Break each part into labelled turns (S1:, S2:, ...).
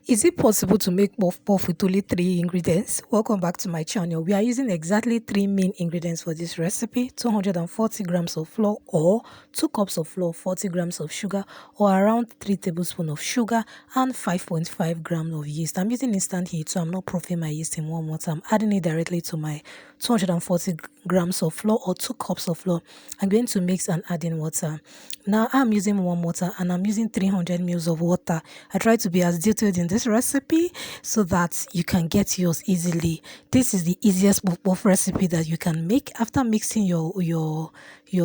S1: Is it possible to make puff puff with only 3 ingredients? Welcome back to my channel. We are using exactly 3 main ingredients for this recipe: 240 grams of flour or 2 cups of flour, 40 grams of sugar or around 3 tablespoons of sugar, and 5.5 grams of yeast. I'm using instant heat, so I'm not proofing my yeast in warm water. I'm adding it directly to my 240 grams of flour or 2 cups of flour. I'm going to mix and add in water. Now I'm using warm water and I'm using 300 ml of water. I try to be as detailed in this recipe so that you can get yours easily. This is the easiest puff puff recipe that you can make after mixing your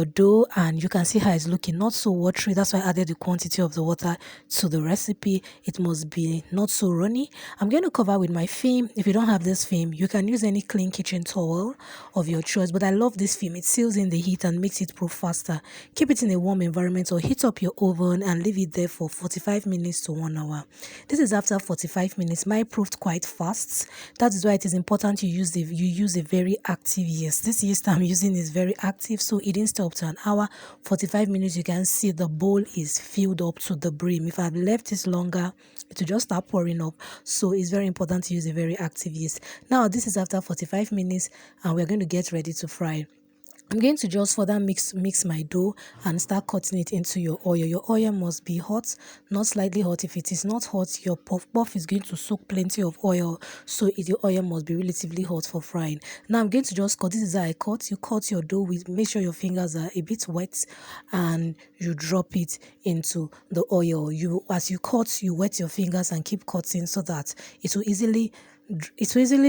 S1: dough, and you can see how it's looking, not so watery. That's why I added the quantity of the water to the recipe. It must be not so runny. I'm going to cover with my film. If you don't have this film, you can use any clean kitchen towel of your choice, but I love this film. It seals in the heat and makes it proof faster. Keep it in a warm environment or heat up your oven and leave it there for 45 minutes to 1 hour. This is after 45 minutes. Mine proved quite fast. That is why it is important you use a very active yeast. This yeast I'm using is very active, so it didn't stay up to an hour. 45 minutes, you can see the bowl is filled up to the brim. If I've left this longer, it will just start pouring up. So it's very important to use a very active yeast. Now this is after 45 minutes and we're going to get ready to fry. I'm going to just further mix my dough and start cutting it into your oil. Your oil must be hot, not slightly hot. If it is not hot, your puff puff is going to soak plenty of oil. So your oil must be relatively hot for frying. Now I'm going to just cut. This is how I cut. You cut your dough with, make sure your fingers are a bit wet, and you drop it into the oil. As you cut, you wet your fingers and keep cutting so that it will easily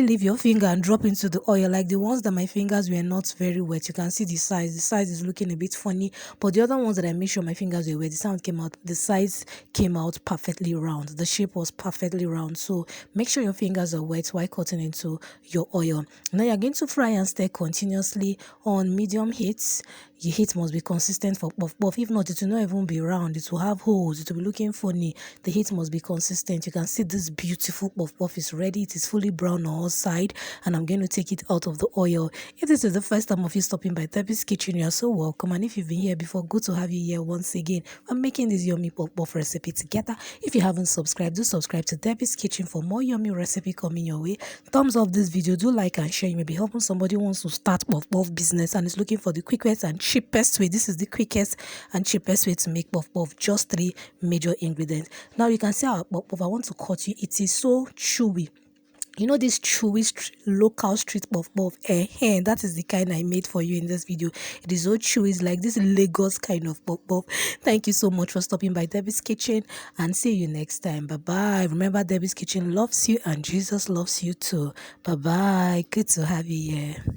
S1: leave your finger and drop into the oil. Like the ones that my fingers were not very wet, you can see the size is looking a bit funny, but the other ones that I made sure my fingers were wet, the size came out perfectly round. The shape was perfectly round. So make sure your fingers are wet while cutting into your oil. Now you're going to fry and stir continuously on medium heat. Your heat must be consistent for puff puff. If not, it will not even be round. It will have holes. It will be looking funny. The heat must be consistent. You can see this beautiful puff puff is ready. It is fully brown on all sides, and I'm going to take it out of the oil. If this is the first time of you stopping by Debbie's Kitchen, you are so welcome. And if you've been here before, good to have you here once again. I'm making this yummy puff puff recipe together. If you haven't subscribed, do subscribe to Debbie's Kitchen for more yummy recipe coming your way. Thumbs up this video. Do like and share. You may be helping somebody who wants to start puff puff business and is looking for the quickest and cheapest way. This is the quickest and cheapest way to make puff puff. Just 3 major ingredients. Now you can see our puff puff. I want to cut you. It is so chewy. You know this chewy local street puff puff? That is the kind I made for you in this video. It is so chewy. It's like this Lagos kind of puff puff. Thank you so much for stopping by Debbie's Kitchen, and see you next time. Bye bye. Remember, Debbie's Kitchen loves you and Jesus loves you too. Bye bye. Good to have you here.